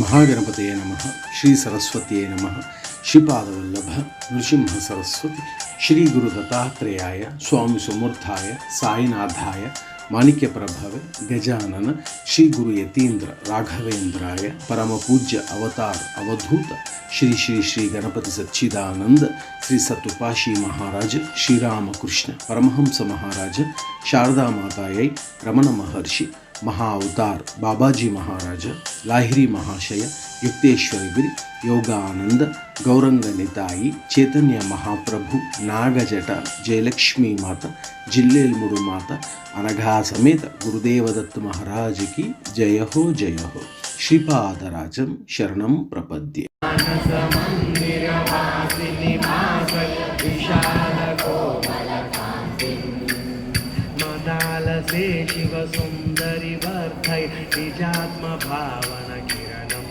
महागणपतये नमः। श्री सरस्वत्यै नमः। श्रीपादवल्लभ नृसिंह सरस्वती श्री गुरु दत्तात्रेयाय स्वामी सुमूर्थाय साईनाथाय माणिक्यप्रभवे गजानन श्री गुरु यतीन्द्र राघवेंद्राय परम पूज्य अवतार अवधूत श्री श्री श्री गणपति सच्चिदानंद श्री सत्युपाशी महाराज श्री रामकृष्ण परमहंस महाराज शारदा मातायै रमण महर्षि महा अवतार बाबाजी महाराज लाहिरी महाशय युक्तेश्वर गिरी योगानंद गौरंग निताई चैतन्य महाप्रभु नागजट जयलक्ष्मी माता जिल्लेलमूडु माता अनघा समेत गुरुदेव दत्त महाराज की जय हो श्रीपादराजं शरणं प्रपद्ये। मदालसे शिव सुंदरी वर्धय निजात्म भावन किरणम।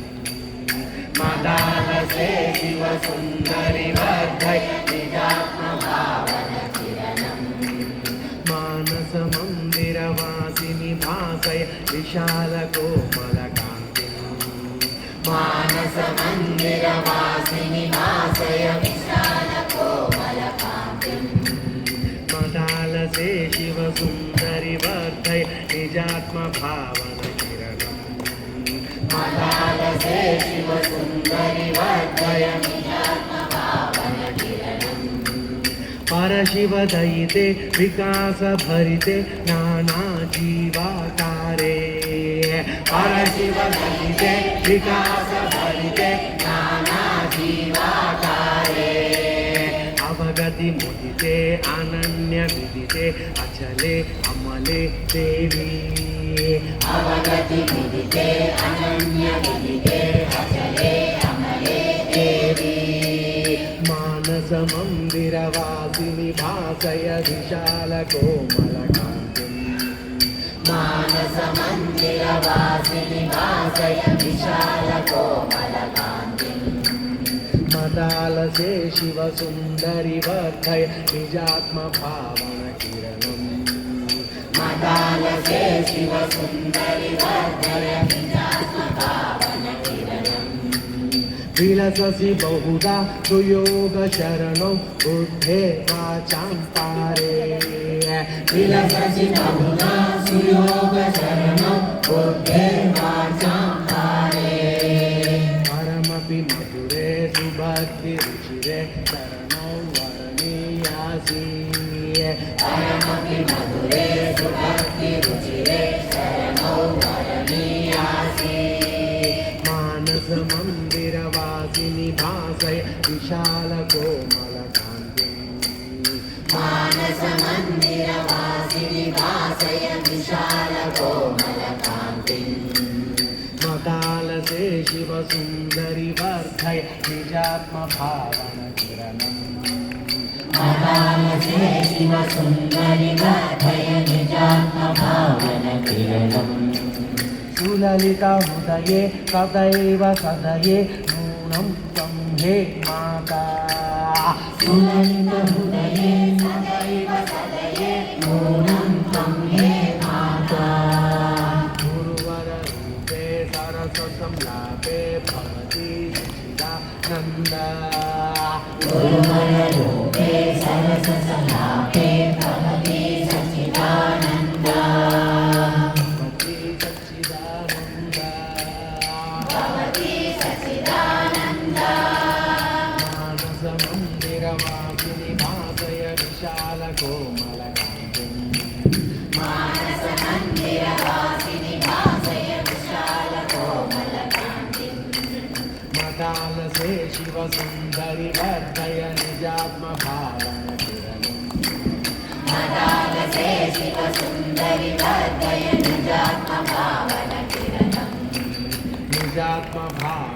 मदालसे शिव सुंदरी वर्धय निजात्म भावन किरणम। मानस मंदिर वासिनी भासय विशाल कोमल कांति। मानस मंदिर वासिनी भासय विशाल कोमल कांति। मदालसे शिव सुंदरी वर्धय निजात्म भावन किरणम। मदालसे शिव सुंदरी वर्धय निजात्म भावन किरणम। परशिव दयिते विकास भरिते नाना जीवाकारे। परशिव दयिते विकास भरिते नाना जीवाकारे। अवगति मुदिते अनन्य विदिते अचले अमले देवी। अवगति मुदिते अनन्य विदिते अचले अमले देवी। मानस मंदिर वासिनी भासय विशाल कोमल कांति। मानस मंदिर वासिनी भासय विशाल कोमल कांति। मदालसे शिव सुंदरी वर्धय निजात्म भावन किरणम। मदालसे शिव सुंदरी वर्धय निजात्म भावन किरणम। विलससि बहुधा सुयोग शरणो बुद्धे वाचां पारे। विलससि बहुधा सुयोग शरणो बुद्धे वाचां पारे। परमपि मधुरे सुभक्ति रुचिरे शरणौ वरणीयासि। परमपि मधुरे सुभक्ति रुचिरे शरणौ वरणीयासि। मानस मंदिर वासिनी भासय विशाल कोमल कांति। मानस मंदिर वासिनी भासय विशाल कोमल कांति। मदालसे शिव सुंदरी वर्धय निजात्म भावन किरणम। मदालसे शिव सुंदरी वर्धय निजात्म भावन किरणम। सुललिता हृदये सदैव सदये नूनं त्वं हे माता। सुललिता हृदये सदैव सदये नूनं त्वं हे माता। गुरुवर रूपे सरस संलापे भवति सच्चिदानन्द। गुरुवर रूपे सरस संलापे भवति सच्चिदानन्द। कोमल कांति। मानस मंदिर वासिनी भासय विशाल कोमल कांति। मदालसे शिव सुंदरी वर्धय निजात्म भावन किरणम। मदालसे शिव सुंदरी वर्धय निजात्म भावन किरणम। निजात्म भावन